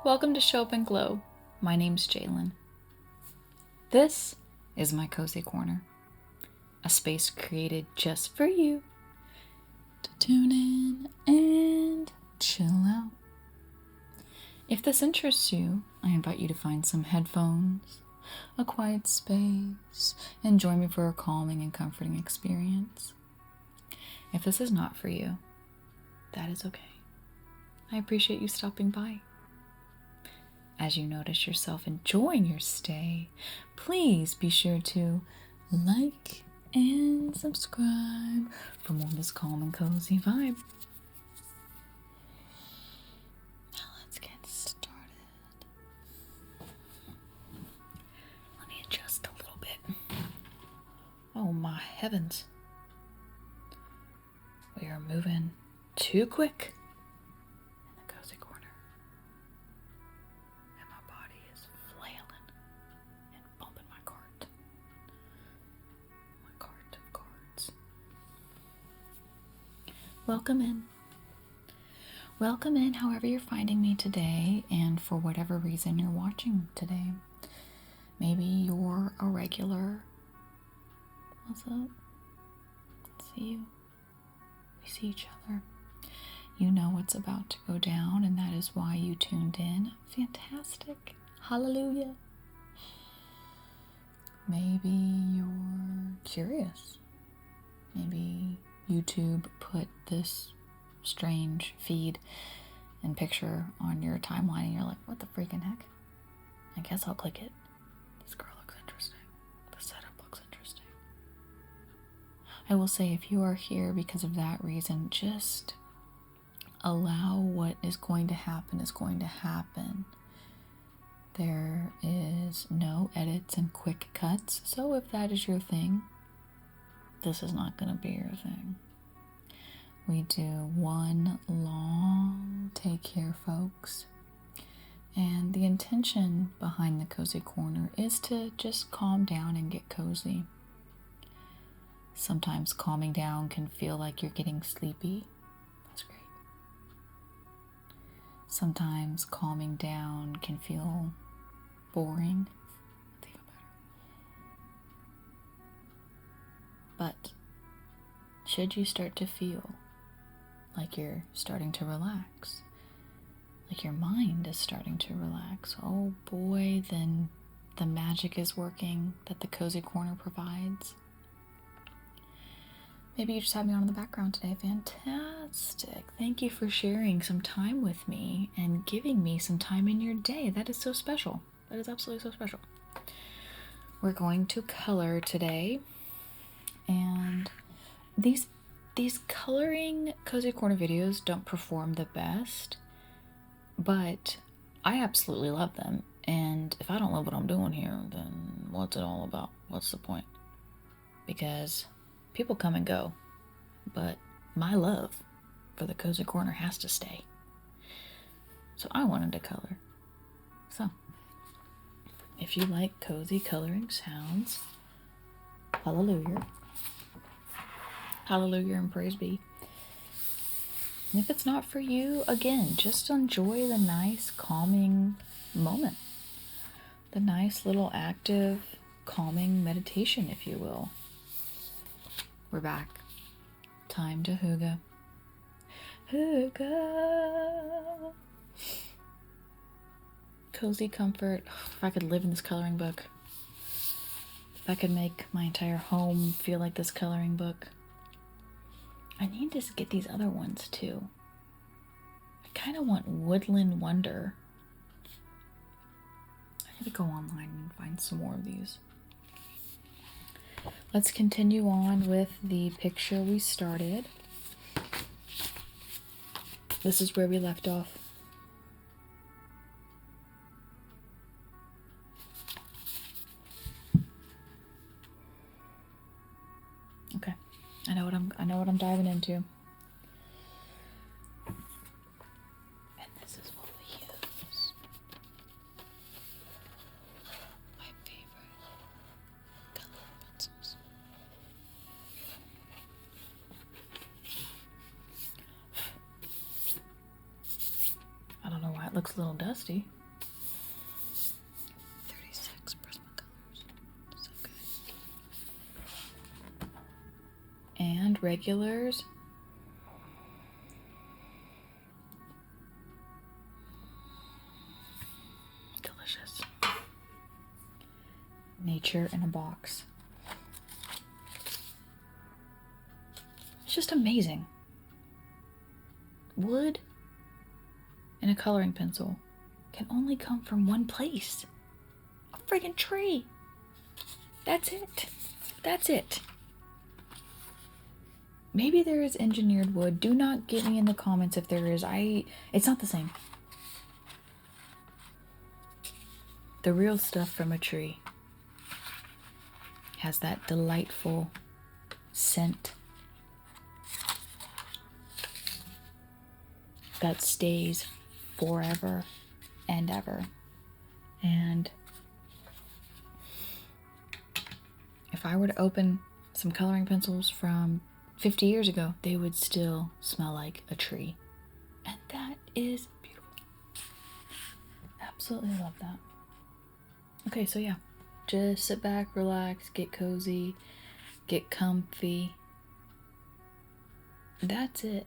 Welcome to Show Up and Glow. My name's Jalen. This is my cozy corner, a space created just for you to tune in and chill out. If this interests you, I invite you to find some headphones, a quiet space, and join me for a calming and comforting experience. If this is not for you, that is okay. I appreciate you stopping by. As you notice yourself enjoying your stay, please be sure to like and subscribe for more of this calm and cozy vibe. Now let's get started. Let me adjust a little bit. Oh my heavens. We are moving too quick. Welcome in. Welcome in however you're finding me today and for whatever reason you're watching today. Maybe you're a regular. What's up? See you. We see each other. You know what's about to go down and that is why you tuned in. Fantastic. Hallelujah. Maybe you're curious. Maybe YouTube put this strange feed and picture on your timeline and you're like, what the freaking heck? I guess I'll click it. This girl looks interesting. The setup looks interesting. I will say if you are here because of that reason, just allow what is going to happen is going to happen. There is no edits and quick cuts, so if that is your thing, this is not going to be your thing. We do one long take here, folks. And the intention behind the cozy corner is to just calm down and get cozy. Sometimes calming down can feel like you're getting sleepy. That's great. Sometimes calming down can feel boring. That's even better. But should you start to feel like you're starting to relax, like your mind is starting to relax, oh boy, then the magic is working that the cozy corner provides. Maybe you just have me on in the background today. Fantastic. Thank you for sharing some time with me and giving me some time in your day. That is so special. That is absolutely so special. We're going to color today. And these coloring cozy corner videos don't perform the best, but I absolutely love them. And if I don't love what I'm doing here, then what's it all about? What's the point? Because people come and go, but my love for the cozy corner has to stay. So I wanted to color. So if you like cozy coloring sounds, hallelujah. Hallelujah and praise be. And if it's not for you, again, just enjoy the nice calming moment. The nice little active calming meditation, if you will. We're back. Time to hygge. Hygge. Cozy comfort. If I could live in this coloring book. If I could make my entire home feel like this coloring book. I need to get these other ones too. I kind of want Woodland Wonder. I need to go online and find some more of these. Let's continue on with the picture we started. This is where we left off. Okay. I know what I'm diving into. And this is what we use. My favorite color pencils. looks a little dusty. 36 Prismacolors. So good. And regulars. Delicious. Nature in a box. It's just amazing. Wood and a coloring pencil can only come from one place. A friggin' tree. That's it. That's it. Maybe there is engineered wood. Do not get me in the comments if there is. It's not the same. The real stuff from a tree has that delightful scent that stays forever and ever. And if I were to open some coloring pencils from 50 years ago, they would still smell like a tree. And that is beautiful. Absolutely love that. Okay, so yeah, just sit back, relax, get cozy, get comfy. That's it.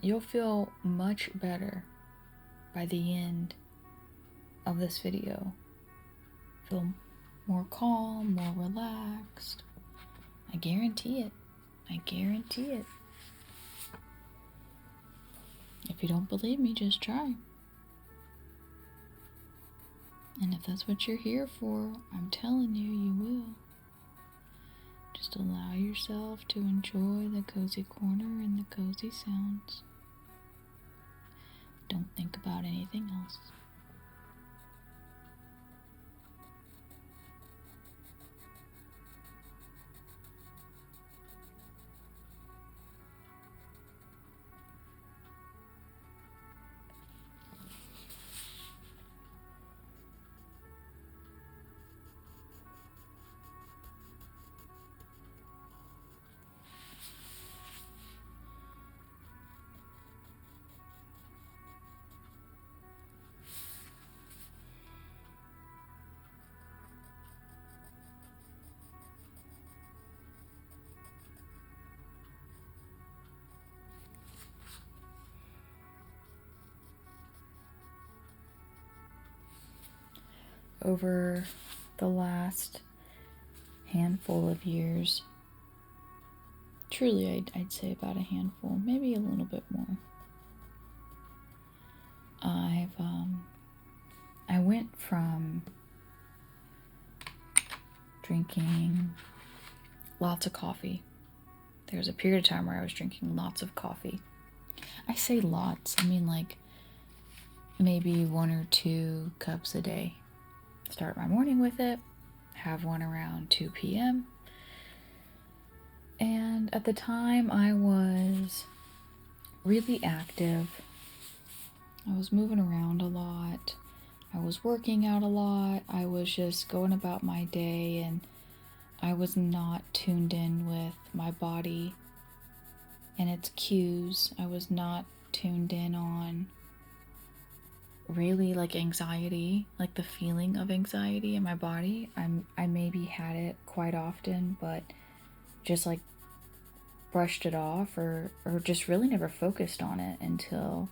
You'll feel much better by the end of this video. Feel more calm, more relaxed. I guarantee it. I guarantee it. If you don't believe me, just try. And if that's what you're here for, I'm telling you, you will. Just allow yourself to enjoy the cozy corner and the cozy sounds. Don't think about anything else. Over the last handful of years, truly I'd say about a handful, maybe a little bit more, I went from drinking lots of coffee. There was a period of time where I was drinking lots of coffee. I say lots, I mean like maybe 1 or 2 cups a day. Start my morning with it, have one around 2 p.m. And at the time I was really active. I was moving around a lot. I was working out a lot. I was just going about my day, and I was not tuned in with my body and its cues. I was not tuned in on really like anxiety, like the feeling of anxiety in my body. I maybe had it quite often, but just like brushed it off or just really never focused on it until,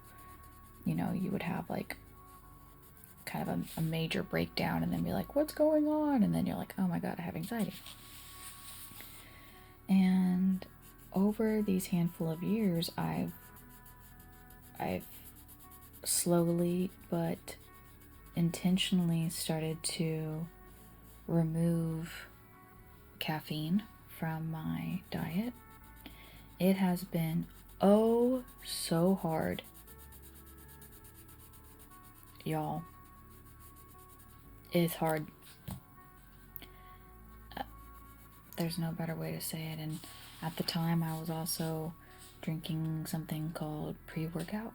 you know, you would have like kind of a major breakdown and then be like, what's going on? And then you're like, oh my God, I have anxiety. And over these handful of years, I've slowly but intentionally started to remove caffeine from my diet. It has been oh so hard, y'all. It's hard. There's no better way to say it. And at the time I was also drinking something called pre-workout.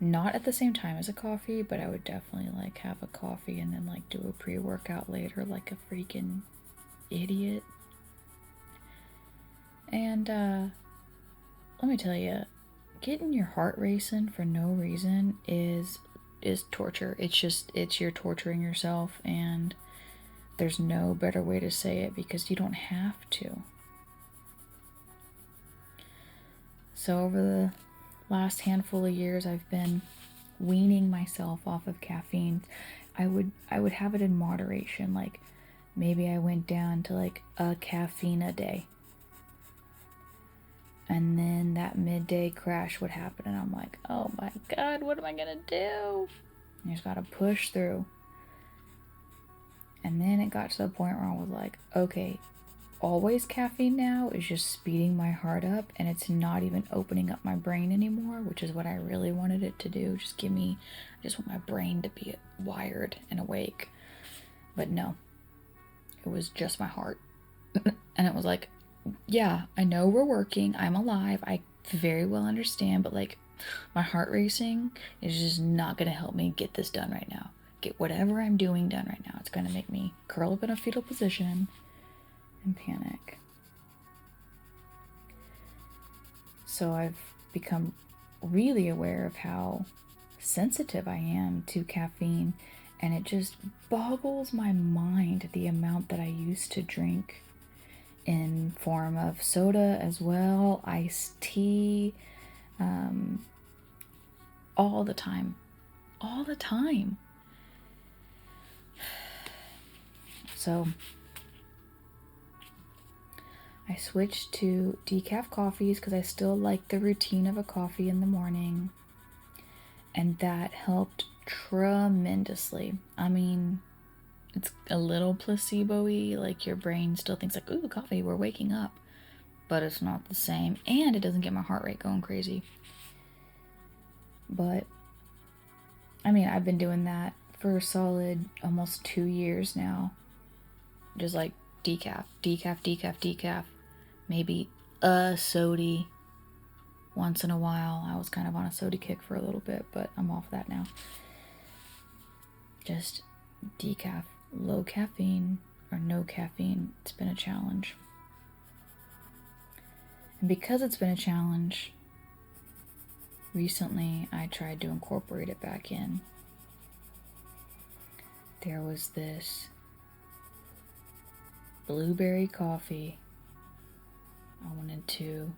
Not at the same time as a coffee, but I would definitely like have a coffee and then like do a pre-workout later like a freaking idiot. And let me tell you, getting your heart racing for no reason is torture. It's you're torturing yourself, and there's no better way to say it because you don't have to. So over the last handful of years, I've been weaning myself off of caffeine. I would have it in moderation. Like maybe I went down to like a caffeine a day. And then that midday crash would happen, and I'm like, oh my God, what am I gonna do? You just gotta push through. And then it got to the point where I was like, okay, always caffeine now is just speeding my heart up, and it's not even opening up my brain anymore, which is what I really wanted it to do. I just want my brain to be wired and awake. But no, it was just my heart. And it was like, yeah, I know we're working, I'm alive, I very well understand, but like my heart racing is just not gonna help me get this done right now. Get whatever I'm doing done right now. It's gonna make me curl up in a fetal position and panic. So I've become really aware of how sensitive I am to caffeine, and it just boggles my mind the amount that I used to drink in form of soda as well, iced tea, all the time. So I switched to decaf coffees because I still like the routine of a coffee in the morning, and that helped tremendously. I mean, it's a little placebo-y, like your brain still thinks like, ooh, coffee, we're waking up. But it's not the same, and it doesn't get my heart rate going crazy. But, I mean, I've been doing that for a solid almost 2 years now. Just like decaf. Maybe a soda once in a while. I was kind of on a soda kick for a little bit, but I'm off that now. Just decaf. Low caffeine or no caffeine. It's been a challenge. And because it's been a challenge, recently I tried to incorporate it back in. There was this blueberry coffee I wanted to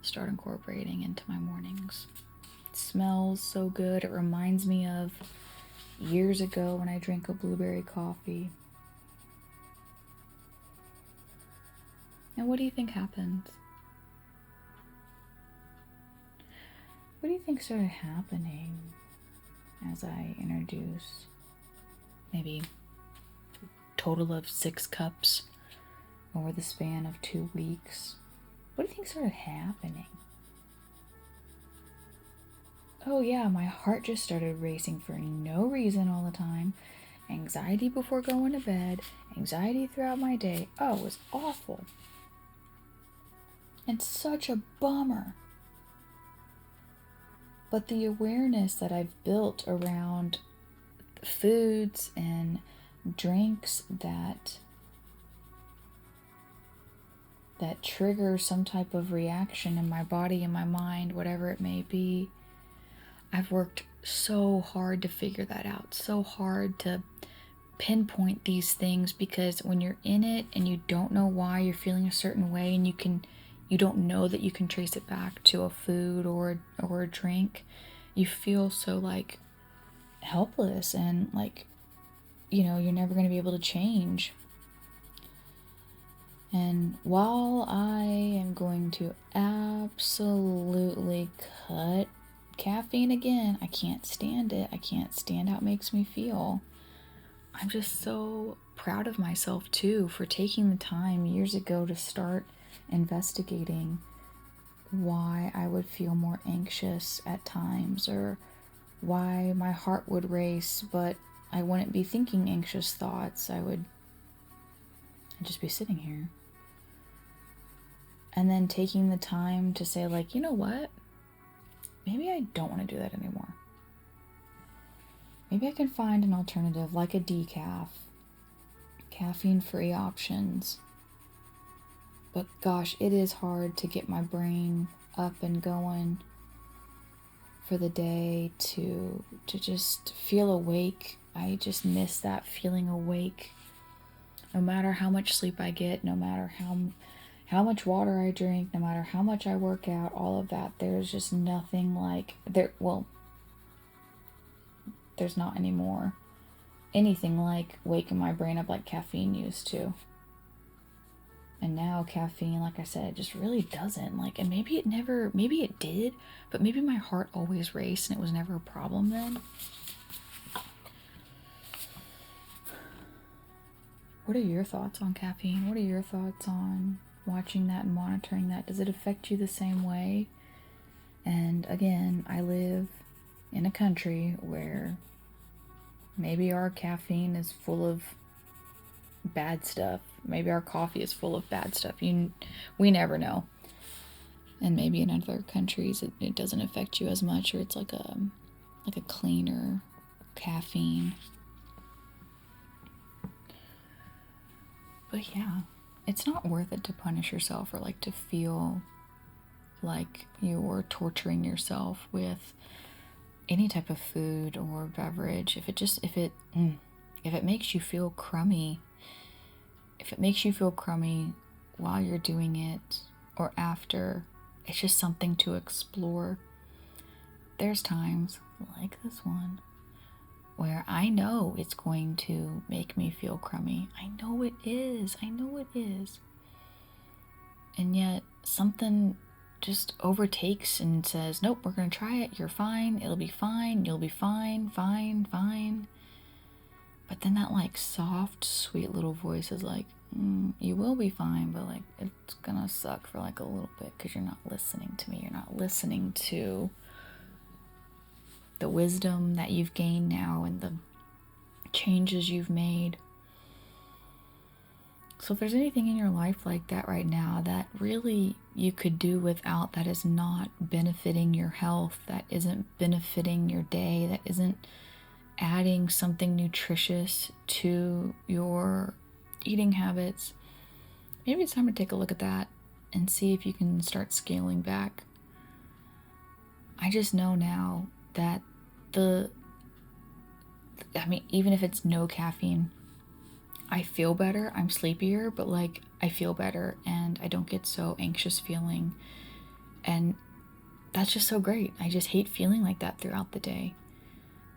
start incorporating into my mornings. It smells so good. It reminds me of years ago when I drank a blueberry coffee. And what do you think happens? What do you think started happening as I introduce maybe a total of 6 cups over the span of 2 weeks? What do you think started happening? Oh yeah, my heart just started racing for no reason all the time. Anxiety before going to bed, anxiety throughout my day. Oh, it was awful. And such a bummer. But the awareness that I've built around foods and drinks that trigger some type of reaction in my body, in my mind, whatever it may be, I've worked so hard to figure that out, so hard to pinpoint these things, because when you're in it and you don't know why you're feeling a certain way, and you don't know that you can trace it back to a food or a drink, you feel so like helpless and like, you know, you're never going to be able to change. And while I am going to absolutely cut caffeine again, I can't stand it. I can't stand how it makes me feel. I'm just so proud of myself too for taking the time years ago to start investigating why I would feel more anxious at times, or why my heart would race, but I wouldn't be thinking anxious thoughts. I'd just be sitting here. And then taking the time to say, like, you know what? Maybe I don't want to do that anymore. Maybe I can find an alternative like a decaf, caffeine-free options. But gosh, it is hard to get my brain up and going for the day, to just feel awake. I just miss that feeling awake. No matter how much sleep I get, no matter how much water I drink, no matter how much I work out, all of that, there's just nothing like there's not anymore anything like waking my brain up like caffeine used to. And now caffeine, like I said, it just really doesn't. And maybe it did, but maybe my heart always raced and it was never a problem then. What are your thoughts on caffeine? What are your thoughts on watching that and monitoring that? Does it affect you the same way? And again, I live in a country where maybe our caffeine is full of bad stuff. Maybe our coffee is full of bad stuff. We never know. And maybe in other countries it doesn't affect you as much, or it's like a cleaner caffeine. But yeah, it's not worth it to punish yourself or to feel like you're torturing yourself with any type of food or beverage. If it makes you feel crummy, while you're doing it or after, it's just something to explore. There's times like this one where I know it's going to make me feel crummy. I know it is. And yet something just overtakes and says, nope, we're going to try it. You're fine. It'll be fine. You'll be fine. Fine. But then that soft, sweet little voice is like, you will be fine, but it's going to suck for a little bit because you're not listening to me. You're not listening to the wisdom that you've gained now and the changes you've made. So if there's anything in your life like that right now that really you could do without, that is not benefiting your health, that isn't benefiting your day, that isn't adding something nutritious to your eating habits, maybe it's time to take a look at that and see if you can start scaling back. I just know now that even if it's no caffeine, I feel better. I'm sleepier, but I feel better and I don't get so anxious feeling. And that's just so great. I just hate feeling like that throughout the day.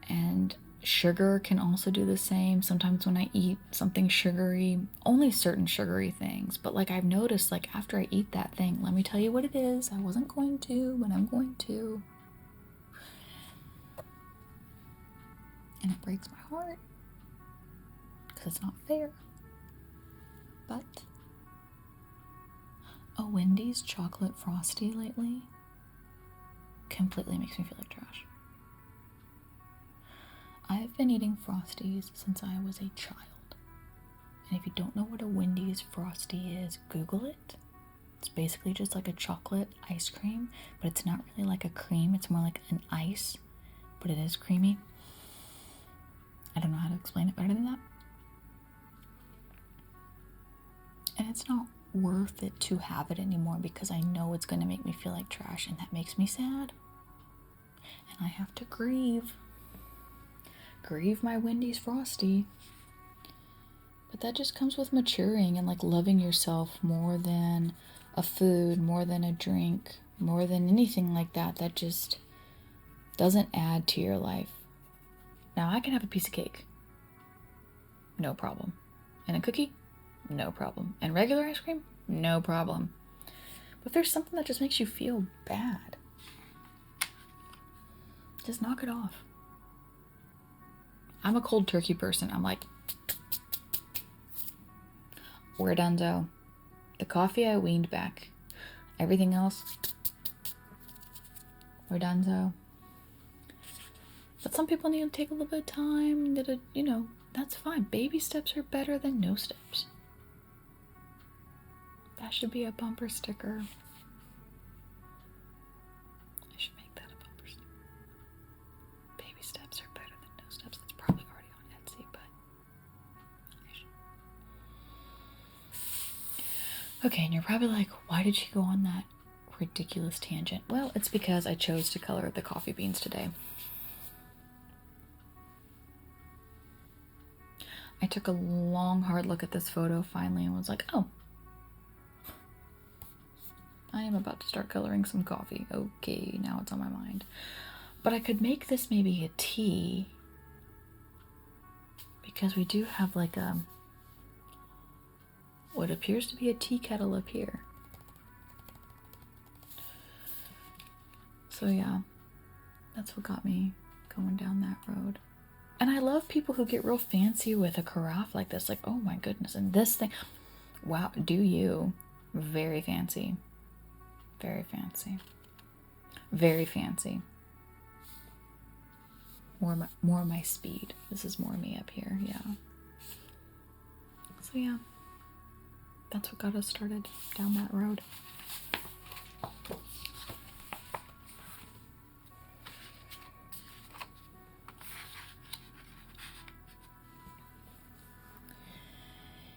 And sugar can also do the same. Sometimes when I eat something sugary, only certain sugary things, but I've noticed after I eat that thing, let me tell you what it is. I wasn't going to, but I'm going to. And it breaks my heart because it's not fair. But a Wendy's chocolate frosty lately completely makes me feel like trash. I've been eating Frosties since I was a child. And if you don't know what a Wendy's Frosty is, Google it. It's basically just like a chocolate ice cream, but it's not really like a cream. It's more like an ice, but it is creamy. I don't know how to explain it better than that. And it's not worth it to have it anymore because I know it's going to make me feel like trash, and that makes me sad. And I have to grieve my Wendy's Frosty. But that just comes with maturing and loving yourself more than a food, more than a drink, more than anything like that just doesn't add to your life. Now I can have a piece of cake, no problem. And a cookie, no problem. And regular ice cream, no problem. But if there's something that just makes you feel bad, just knock it off. I'm a cold turkey person. I'm like, we're donezo. The coffee I weaned back. Everything else, we're donezo. But some people need to take a little bit of time. That's fine. Baby steps are better than no steps. That should be a bumper sticker. I should make that a bumper sticker. Baby steps are better than no steps. That's probably already on Etsy, but I should. Okay, and you're probably like, why did she go on that ridiculous tangent. Well, it's because I chose to color the coffee beans today. I took a long, hard look at this photo finally and was like, oh, I am about to start coloring some coffee. Okay, now it's on my mind. But I could make this maybe a tea, because we do have like what appears to be a tea kettle up here. So yeah, that's what got me going down that road. And I love people who get real fancy with a carafe like this. Like, oh my goodness, and this thing. Wow, do you? Very fancy. Very fancy. Very fancy. More my speed. This is more me up here, yeah. So yeah, that's what got us started down that road.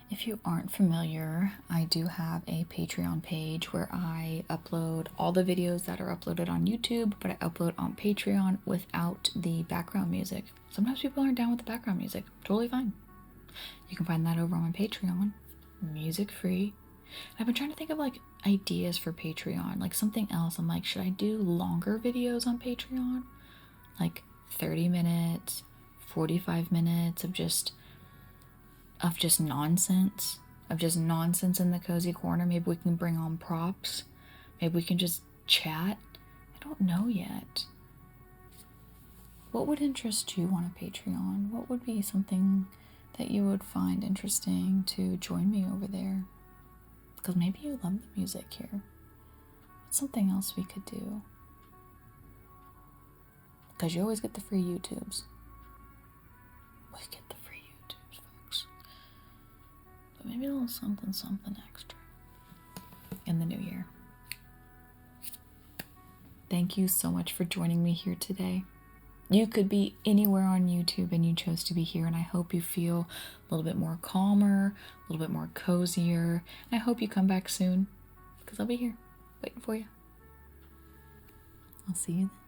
If you aren't familiar, I do have a Patreon page where I upload all the videos that are uploaded on YouTube, but I upload on Patreon without the background music. Sometimes people aren't down with the background music. Totally fine. You can find that over on my Patreon, music free. And I've been trying to think of like ideas for Patreon, like something else. I'm like, should I do longer videos on Patreon? Like 30 minutes, 45 minutes of just nonsense, in the cozy corner. Maybe we can bring on props. Maybe we can just chat. I don't know yet. What would interest you on a Patreon? What would be something that you would find interesting to join me over there? Because maybe you love the music here. What's something else we could do? Because you always get the free YouTubes. We get the free YouTubes, folks. But maybe a little something extra in the new year. Thank you so much for joining me here today. You could be anywhere on YouTube and you chose to be here, and I hope you feel a little bit more calmer, a little bit more cozier, and I hope you come back soon, because I'll be here waiting for you. I'll see you then.